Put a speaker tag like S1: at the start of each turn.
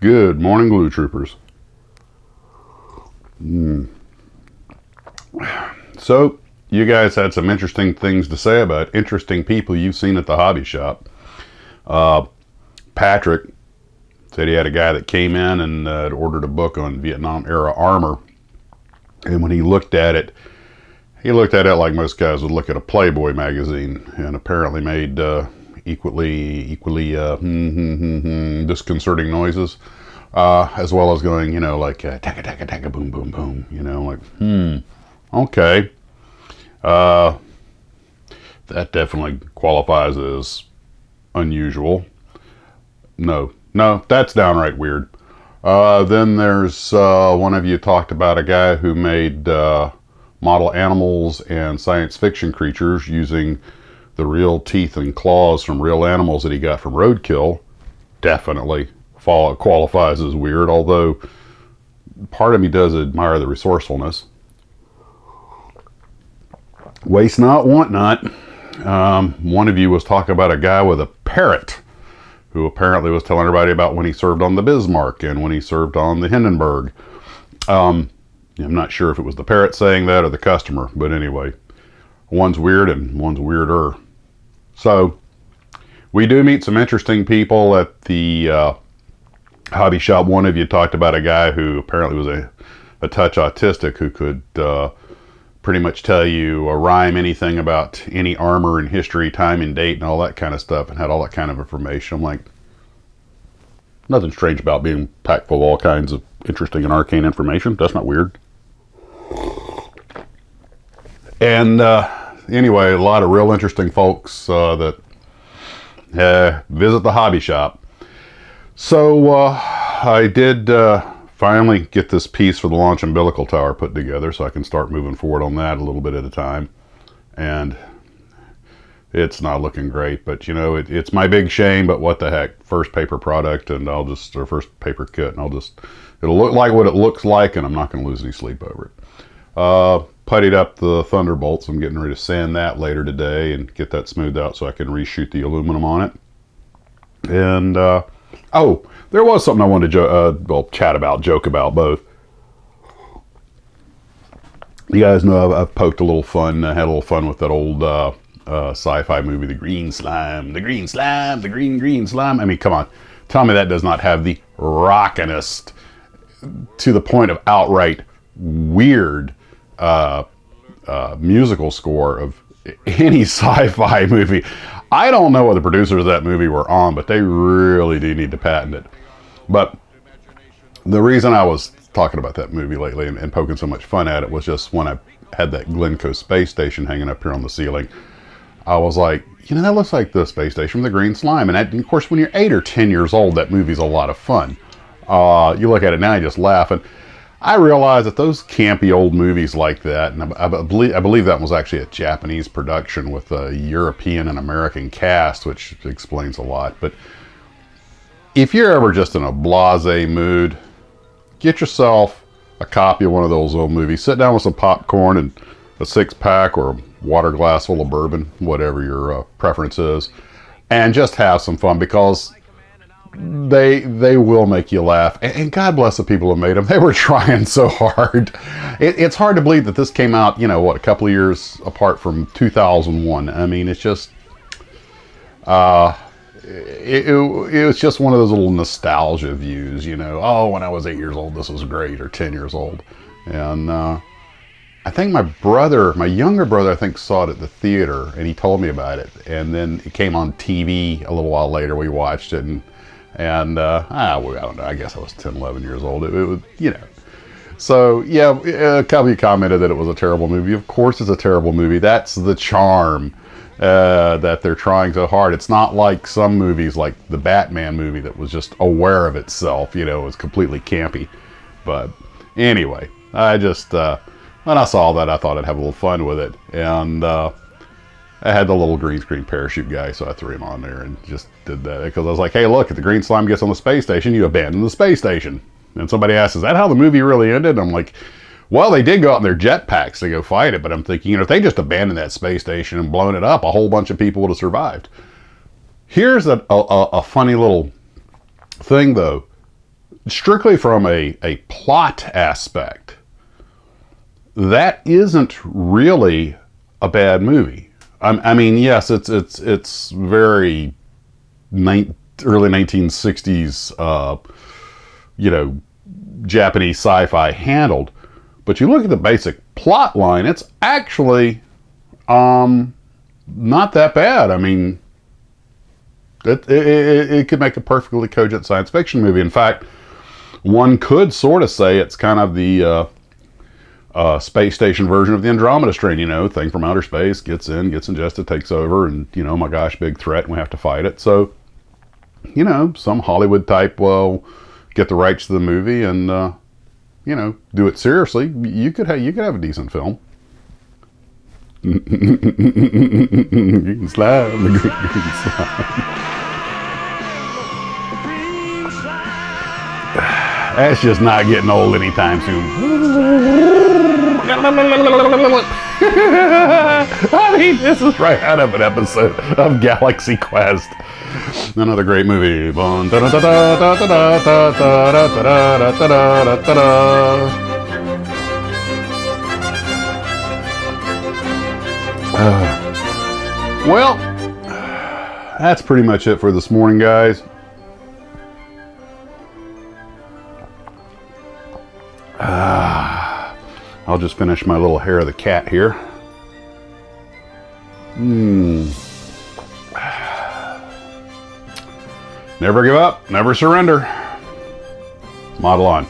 S1: Good morning, Glue Troopers. So, you guys had some interesting things to say about interesting people you've seen at the hobby shop. Patrick said he had a guy that came in and had ordered a book on Vietnam era armor. And when he looked at it like most guys would look at a Playboy magazine, and apparently made equally disconcerting noises, as well as going, like taka taka taka boom boom boom, okay. That definitely qualifies as unusual. No, that's downright weird. Then there's one of you talked about a guy who made model animals and science fiction creatures using the real teeth and claws from real animals that he got from roadkill. Definitely qualifies as weird, although part of me does admire the resourcefulness. Waste not, want not. One of you was talking about a guy with a parrot who apparently was telling everybody about when he served on the Bismarck and when he served on the Hindenburg. I'm not sure if it was the parrot saying that or the customer, but anyway, one's weird and one's weirder. So, we do meet some interesting people at the hobby shop. One of you talked about a guy who apparently was a touch autistic who could pretty much tell you a rhyme anything about any armor in history, time and date, and all that kind of stuff, and had all that kind of information. I'm like, nothing strange about being packed full of all kinds of interesting and arcane information. That's not weird. And anyway, a lot of real interesting folks that visit the hobby shop. So I did finally get this piece for the launch umbilical tower put together, so I can start moving forward on that a little bit at a time. And it's not looking great, but it's my big shame, but what the heck. First paper product, and first paper kit, and it'll look like what it looks like, and I'm not going to lose any sleep over it. Puttied up the Thunderbolts. I'm getting ready to sand that later today and get that smoothed out so I can reshoot the aluminum on it. And, there was something I wanted to joke about both. You guys know I've poked a little fun, had a little fun with that old sci-fi movie, The Green Slime. The Green Slime, the green slime. I mean, come on. Tell me that does not have the rockinest, to the point of outright weird musical score of any sci-fi movie. I don't know what the producers of that movie were on, but they really do need to patent it. But the reason I was talking about that movie lately and poking so much fun at it was just when I had that Glencoe space station hanging up here on the ceiling. I was like, that looks like the space station with the green slime. And of course, when you're 8 or 10 years old, that movie's a lot of fun. You look at it now, you just laugh. And I realized that those campy old movies like that, and I believe that was actually a Japanese production with a European and American cast, which explains a lot. But if you're ever just in a blasé mood, get yourself a copy of one of those old movies. Sit down with some popcorn and a 6-pack or a water glass full of bourbon, whatever your preference is, and just have some fun, because they will make you laugh. And God bless the people who made them. They were trying so hard. It's hard to believe that this came out, a couple of years apart from 2001. I mean, it's just, it was just one of those little nostalgia views, oh, when I was 8 years old, this was great, or 10 years old. And I think my younger brother, I think, saw it at the theater, and he told me about it. And then it came on TV a little while later. We watched it, and I don't know, I guess I was 10, 11 years old. It was, So, yeah, a couple of you commented that it was a terrible movie. Of course it's a terrible movie. That's the charm, that they're trying so hard. It's not like some movies, like the Batman movie, that was just aware of itself, it was completely campy. But anyway, I just, when I saw that, I thought I'd have a little fun with it. And I had the little green screen parachute guy, so I threw him on there and just did that. Because I was like, hey, look, if the green slime gets on the space station, you abandon the space station. And somebody asked, is that how the movie really ended? I'm like, well, they did go out in their jetpacks to go fight it, but I'm thinking, if they just abandoned that space station and blown it up, a whole bunch of people would have survived. Here's a funny little thing, though. strictly from a plot aspect, that isn't really a bad movie. I mean, yes, it's very early 1960s, Japanese sci-fi handled. But you look at the basic plot line, it's actually not that bad. I mean, it could make a perfectly cogent science fiction movie. In fact, one could sort of say it's kind of the space station version of the Andromeda Strain, thing from outer space, gets ingested, takes over, and, oh my gosh, big threat, and we have to fight it. So, some Hollywood type, well, get the rights to the movie and, do it seriously. You could have a decent film. You can slide on the green slide. That's just not getting old anytime soon. I mean, this is right out of an episode of Galaxy Quest. Another great movie. Well, that's pretty much it for this morning, guys. I'll just finish my little hair of the cat here. Never give up, never surrender. Model on.